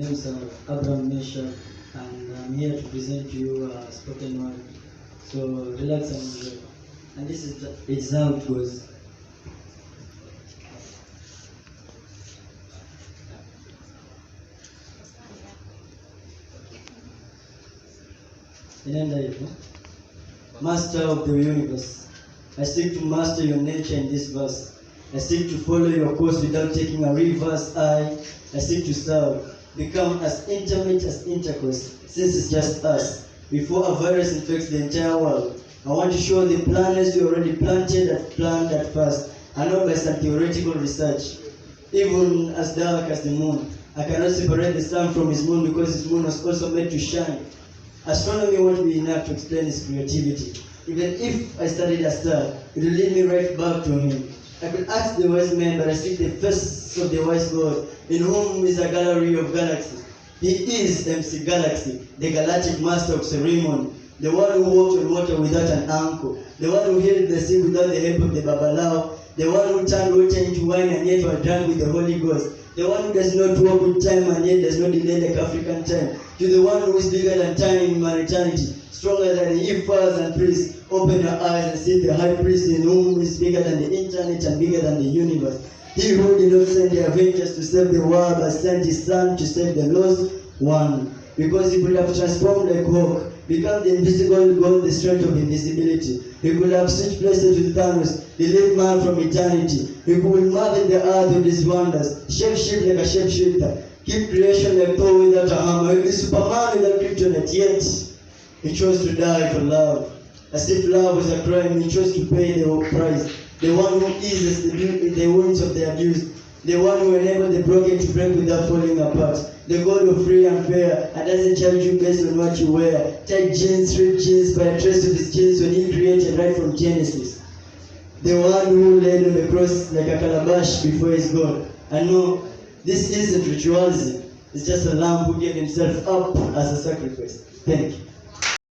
names are Abraham Mesha, and I'm here to present to you a spoken word. So relax and enjoy. And this is it's how it goes. Inaenda hivyo. Master of the universe, I seek to master your nature in this verse. I seek to follow your course without taking a reverse. I seek to serve, become as intimate as intercourse, since it's just us. Before a virus infects the entire world, I want to show the planets you already planned at first, and not by some theoretical research. Even as dark as the moon, I cannot separate the sun from his moon because his moon was also made to shine. Astronomy won't be enough to explain his creativity. Even if I studied a star, it will lead me right back to him. I could ask the wise men, but I seek the first of the wise God, in whom is a gallery of galaxies. He is MC Galaxy, the galactic master of ceremony, the one who walked on water without an ankle, the one who healed the sick without the help of the Babalao, the one who turned water into wine and yet was drunk with the Holy Ghost, the one who does not walk with time and yet does not delay like African time, to the one who is bigger than time in eternity, stronger than the ephors and priests. Open your eyes and see the high priest in whom is bigger than the internet and bigger than the universe. He who did not send the Avengers to save the world, but sent his son to save the lost one. Because he could have transformed like Hulk, become the invisible God, the strength of invisibility. He could have switched places with Thanos, delivered man from eternity. He could marvel the earth with his wonders, shape-shift like a shapeshifter, keep creation like Thor without a hammer. He is Superman without kryptonite, yet he chose to die for love. As if love was a crime, he chose to pay the price. The one who eases the wounds of the abused. The one who enabled the broken to break without falling apart. The God of free and fair, and doesn't judge you based on what you wear. Tight jeans, ripped jeans, by a trace of his genes when he created right from Genesis. The one who laid on the cross like a calabash before his God. I know this isn't ritualism. It's just a lamb who gave himself up as a sacrifice. Thank you.